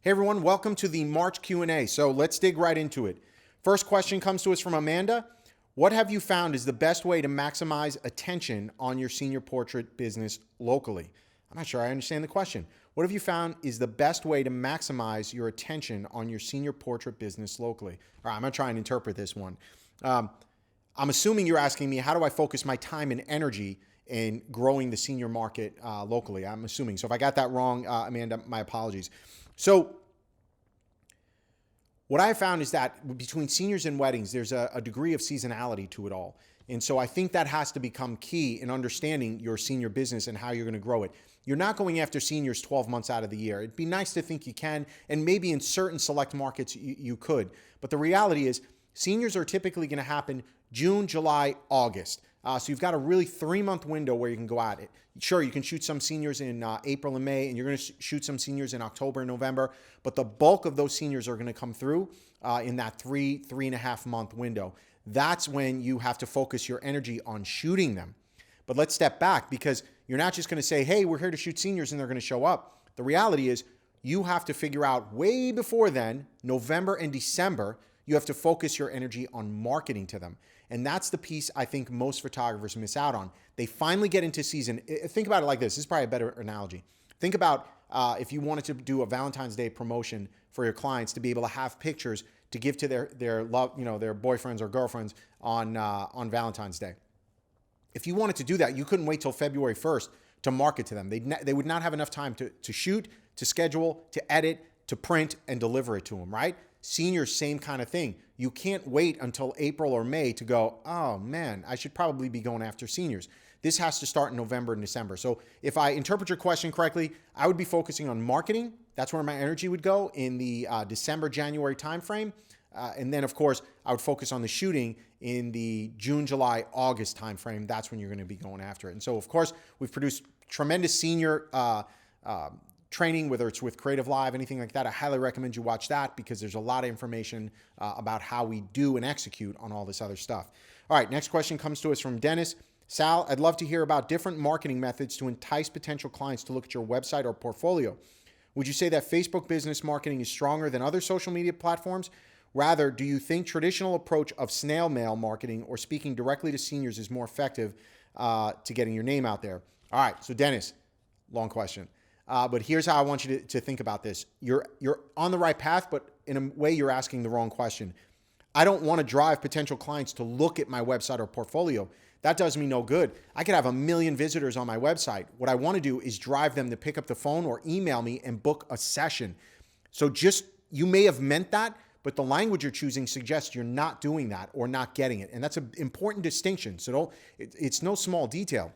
Hey everyone, welcome to the March Q&A. So let's dig right into it. First question comes to us from Amanda. What have you found is the best way to maximize attention on your senior portrait business locally? I'm not sure I understand the question. What have you found is the best way to maximize your attention on your senior portrait business locally? All right, I'm gonna try and interpret this one. I'm assuming you're asking me, how do I focus my time and energy in growing the senior market locally? I'm assuming. So if I got that wrong, Amanda, my apologies. So what I found is that between seniors and weddings, there's a degree of seasonality to it all. And so I think that has to become key in understanding your senior business and how you're going to grow it. You're not going after seniors 12 months out of the year. It'd be nice to think you can, and maybe in certain select markets you could. But the reality is seniors are typically going to happen June, July, August. So you've got a really 3-month window where you can go at it. Sure, you can shoot some seniors in April and May, and you're going to shoot some seniors in October and November, but the bulk of those seniors are going to come through in that 3.5 month window. That's when you have to focus your energy on shooting them. But let's step back, because you're not just going to say, hey, we're here to shoot seniors and they're going to show up. The reality is you have to figure out way before then, November and December, you have to focus your energy on marketing to them. And that's the piece I think most photographers miss out on. They finally get into season. Think about it like this. This is probably a better analogy. Think about if you wanted to do a Valentine's Day promotion for your clients to be able to have pictures to give to their love, their boyfriends or girlfriends on Valentine's Day. If you wanted to do that, you couldn't wait till February 1st to market to them. They would not have enough time to shoot, to schedule, to edit, to print, and deliver it to them, right? Seniors, same kind of thing. You can't wait until April or May to go, oh man, I should probably be going after seniors. This has to start in November and December. So if I interpret your question correctly, I would be focusing on marketing. That's where my energy would go in the December, January timeframe. And then of course, I would focus on the shooting in the June, July, August timeframe. That's when you're going to be going after it. And so of course, we've produced tremendous senior training, whether it's with Creative Live, anything like that. I highly recommend you watch that, because there's a lot of information about how we do and execute on all this other stuff. All right, next question comes to us from Dennis. Sal, I'd love to hear about different marketing methods to entice potential clients to look at your website or portfolio. Would you say that Facebook business marketing is stronger than other social media platforms? Rather, do you think traditional approach of snail mail marketing or speaking directly to seniors is more effective to getting your name out there? All right, so Dennis, long question. But here's how I want you to think about this. You're on the right path, but in a way you're asking the wrong question. I don't want to drive potential clients to look at my website or portfolio. That does me no good. I could have 1 million visitors on my website. What I want to do is drive them to pick up the phone or email me and book a session. So you may have meant that, but the language you're choosing suggests you're not doing that or not getting it. And that's an important distinction. So it's no small detail.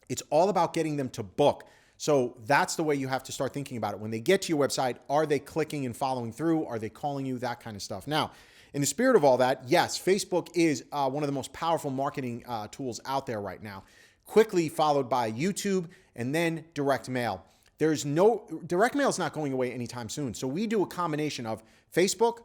It's all about getting them to book. So that's the way you have to start thinking about it. When they get to your website, are they clicking and following through? Are they calling you? That kind of stuff. Now, in the spirit of all that, yes, Facebook is one of the most powerful marketing tools out there right now, quickly followed by YouTube and then direct mail. Direct mail is not going away anytime soon. So we do a combination of Facebook,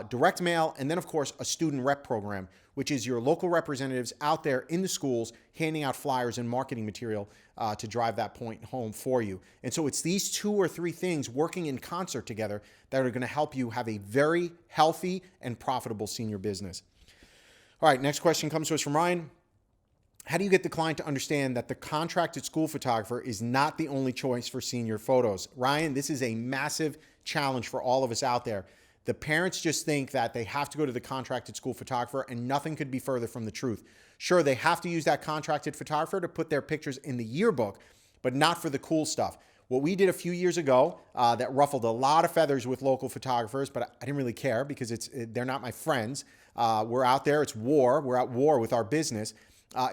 direct mail, and then of course a student rep program, which is your local representatives out there in the schools handing out flyers and marketing material to drive that point home for you. And so it's these 2 or 3 things working in concert together that are going to help you have a very healthy and profitable senior business. All right, next question comes to us from Ryan. How do you get the client to understand that the contracted school photographer is not the only choice for senior photos? Ryan, this is a massive challenge for all of us out there. The parents just think that they have to go to the contracted school photographer, and nothing could be further from the truth. Sure, they have to use that contracted photographer to put their pictures in the yearbook, but not for the cool stuff. What we did a few years ago that ruffled a lot of feathers with local photographers, but I didn't really care because they're not my friends. We're out there, it's war. We're at war with our business.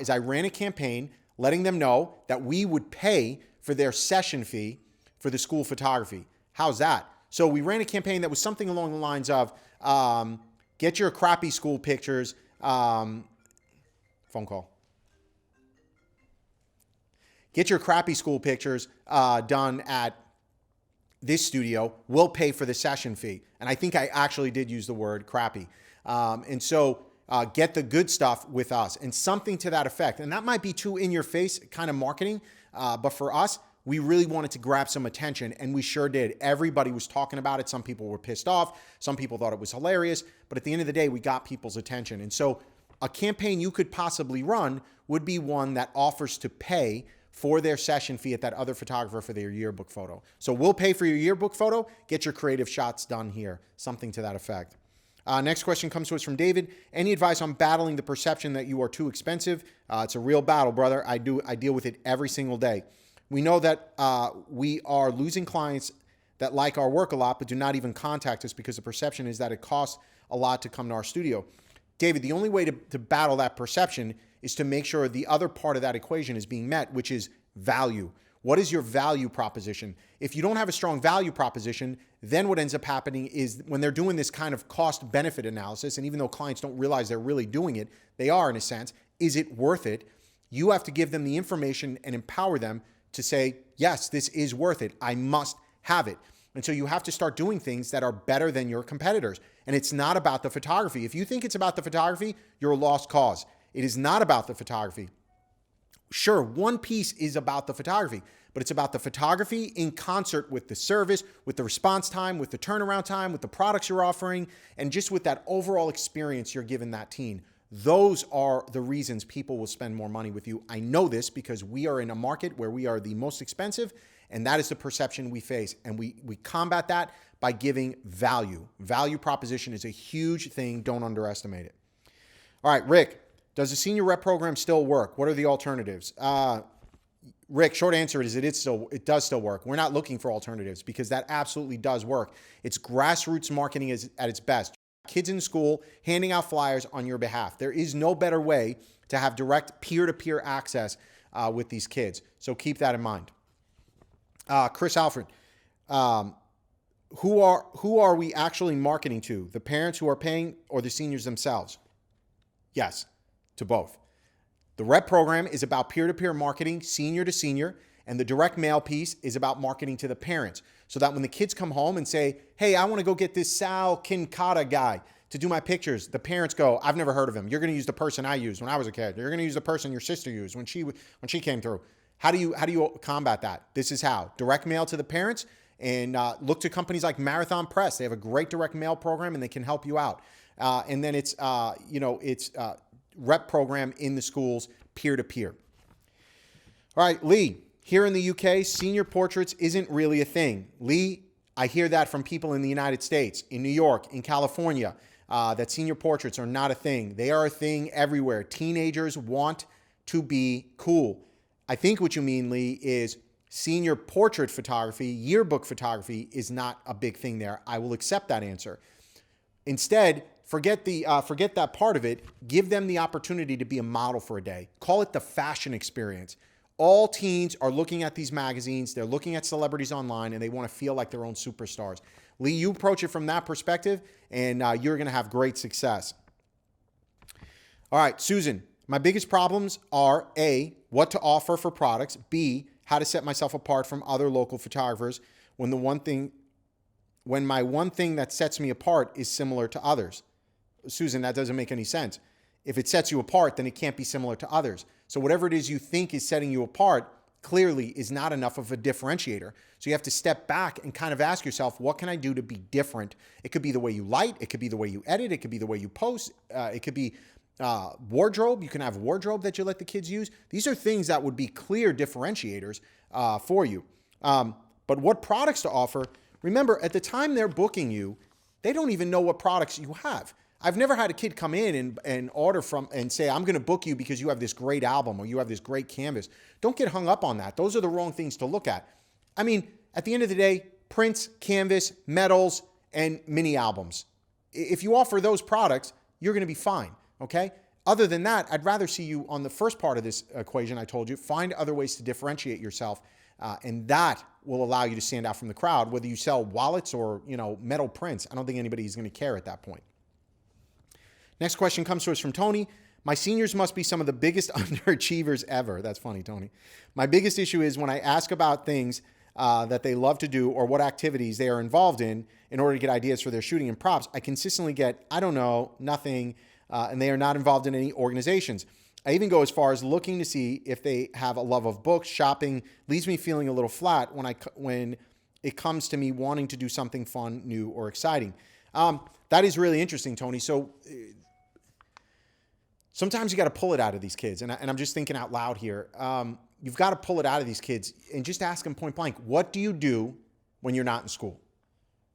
Is I ran a campaign letting them know that we would pay for their session fee for the school photography. How's that? So we ran a campaign that was something along the lines of get your crappy school pictures, phone call. Get your crappy school pictures done at this studio. We'll pay for the session fee. And I think I actually did use the word crappy. And so get the good stuff with us, and something to that effect. And that might be too in your face kind of marketing. But for us, we really wanted to grab some attention, and we sure did. Everybody was talking about it. Some people were pissed off. Some people thought it was hilarious. But at the end of the day, we got people's attention. And so a campaign you could possibly run would be one that offers to pay for their session fee at that other photographer for their yearbook photo. So we'll pay for your yearbook photo. Get your creative shots done here. Something to that effect. Next question comes to us from David. Any advice on battling the perception that you are too expensive? It's a real battle, brother. I deal with it every single day. We know that we are losing clients that like our work a lot, but do not even contact us because the perception is that it costs a lot to come to our studio. David, the only way to battle that perception is to make sure the other part of that equation is being met, which is value. What is your value proposition? If you don't have a strong value proposition, then what ends up happening is when they're doing this kind of cost-benefit analysis, and even though clients don't realize they're really doing it, they are in a sense, is it worth it? You have to give them the information and empower them to say, yes, this is worth it. I must have it. And so you have to start doing things that are better than your competitors. And it's not about the photography. If you think it's about the photography, you're a lost cause. It is not about the photography. Sure, one piece is about the photography, but it's about the photography in concert with the service, with the response time, with the turnaround time, with the products you're offering, and just with that overall experience you're giving that team. Those are the reasons people will spend more money with you. I know this because we are in a market where we are the most expensive, and that is the perception we face. And we combat that by giving value. Value proposition is a huge thing. Don't underestimate it. All right, Rick, does the senior rep program still work? What are the alternatives? Rick, short answer is it does still work. We're not looking for alternatives because that absolutely does work. It's grassroots marketing at its best. Kids in school handing out flyers on your behalf. There is no better way to have direct peer-to-peer access with these kids. So keep that in mind. Chris Alfred, who are we actually marketing to? The parents who are paying or the seniors themselves? Yes, to both. The rep program is about peer-to-peer marketing, senior to senior, and the direct mail piece is about marketing to the parents so that when the kids come home and say, hey, I want to go get this Cincotta guy to do my pictures, the parents go, I've never heard of him. You're going to use the person I used when I was a kid. You're going to use the person your sister used when she came through. How do you combat that? This is how. Direct mail to the parents, and look to companies like Marathon Press. They have a great direct mail program and they can help you out. And then it's rep program in the schools, peer-to-peer. All right, Lee, here in the UK, senior portraits isn't really a thing. Lee, I hear that from people in the United States, in New York, in California, that senior portraits are not a thing. They are a thing everywhere. Teenagers want to be cool. I think what you mean, Lee, is senior portrait photography, yearbook photography is not a big thing there. I will accept that answer. Instead, forget that part of it. Give them the opportunity to be a model for a day. Call it the fashion experience. All teens are looking at these magazines. They're looking at celebrities online, and they want to feel like their own superstars. Lee, you approach it from that perspective, and you're going to have great success. All right, Susan, my biggest problems are A, what to offer for products, B, how to set myself apart from other local photographers when my one thing that sets me apart is similar to others. Susan, that doesn't make any sense. If it sets you apart, then it can't be similar to others. So whatever it is you think is setting you apart clearly is not enough of a differentiator. So you have to step back and kind of ask yourself, what can I do to be different? It could be the way you light. It could be the way you edit. It could be the way you post. It could be wardrobe. You can have wardrobe that you let the kids use. These are things that would be clear differentiators for you. But what products to offer? Remember, at the time they're booking you, they don't even know what products you have. I've never had a kid come in and order from and say, I'm going to book you because you have this great album or you have this great canvas. Don't get hung up on that. Those are the wrong things to look at. I mean, at the end of the day, prints, canvas, medals, and mini albums. If you offer those products, you're going to be fine, okay? Other than that, I'd rather see you on the first part of this equation I told you, find other ways to differentiate yourself, and that will allow you to stand out from the crowd, whether you sell wallets or, metal prints. I don't think anybody's going to care at that point. Next question comes to us from Tony. My seniors must be some of the biggest underachievers ever. That's funny, Tony. My biggest issue is when I ask about things that they love to do or what activities they are involved in order to get ideas for their shooting and props, I consistently get, I don't know, nothing, and they are not involved in any organizations. I even go as far as looking to see if they have a love of books. Shopping leaves me feeling a little flat when it comes to me wanting to do something fun, new, or exciting. That is really interesting, Tony. So sometimes you got to pull it out of these kids. And I'm just thinking out loud here. You've got to pull it out of these kids and just ask them point blank, what do you do when you're not in school?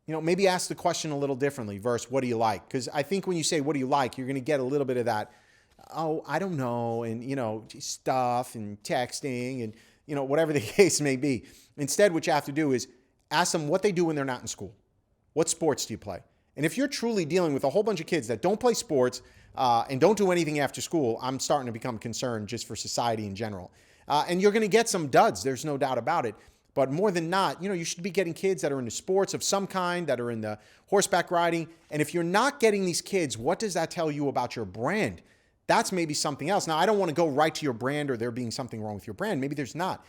You know, maybe ask the question a little differently versus what do you like? Because I think when you say, what do you like? You're going to get a little bit of that, oh, I don't know. And, you know, stuff and texting and, you know, whatever the case may be. Instead, what you have to do is ask them what they do when they're not in school. What sports do you play? And if you're truly dealing with a whole bunch of kids that don't play sports and don't do anything after school, I'm starting to become concerned just for society in general. And you're going to get some duds. There's no doubt about it. But more than not, you know, you should be getting kids that are into sports of some kind, that are in the horseback riding. And if you're not getting these kids, what does that tell you about your brand? That's maybe something else. Now, I don't want to go right to your brand or there being something wrong with your brand. Maybe there's not.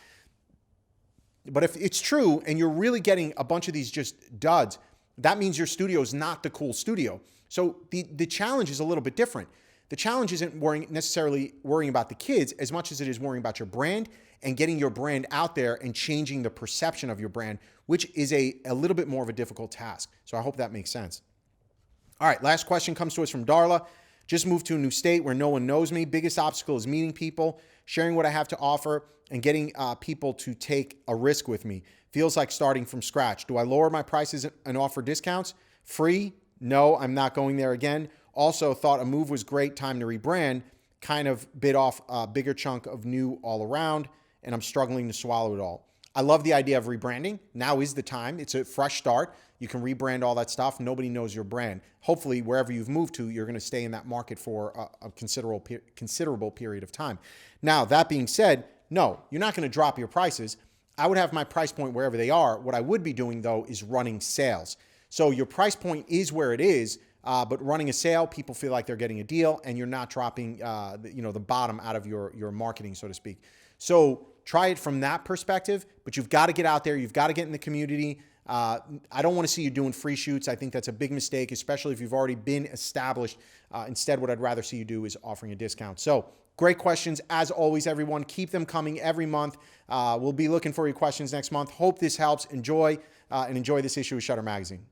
But if it's true and you're really getting a bunch of these just duds, that means your studio is not the cool studio. So the challenge is a little bit different. The challenge isn't necessarily worrying about the kids as much as it is worrying about your brand and getting your brand out there and changing the perception of your brand, which is a little bit more of a difficult task. So I hope that makes sense. All right, last question comes to us from Darla. Just moved to a new state where no one knows me. Biggest obstacle is meeting people, sharing what I have to offer, and getting people to take a risk with me. Feels like starting from scratch. Do I lower my prices and offer discounts? Free? No, I'm not going there again. Also thought a move was great, time to rebrand. Kind of bit off a bigger chunk of new all around, and I'm struggling to swallow it all. I love the idea of rebranding. Now is the time. It's a fresh start. You can rebrand all that stuff. Nobody knows your brand. Hopefully, wherever you've moved to, you're going to stay in that market for a considerable period of time. Now, that being said, no, you're not going to drop your prices. I would have my price point wherever they are. What I would be doing, though, is running sales. So your price point is where it is, but running a sale, people feel like they're getting a deal, and you're not dropping the bottom out of your marketing, so to speak. So try it from that perspective, but you've got to get out there. You've got to get in the community. I don't want to see you doing free shoots. I think that's a big mistake, especially if you've already been established. Instead, what I'd rather see you do is offering a discount. So great questions. As always, everyone, keep them coming every month. We'll be looking for your questions next month. Hope this helps. Enjoy this issue of Shutter Magazine.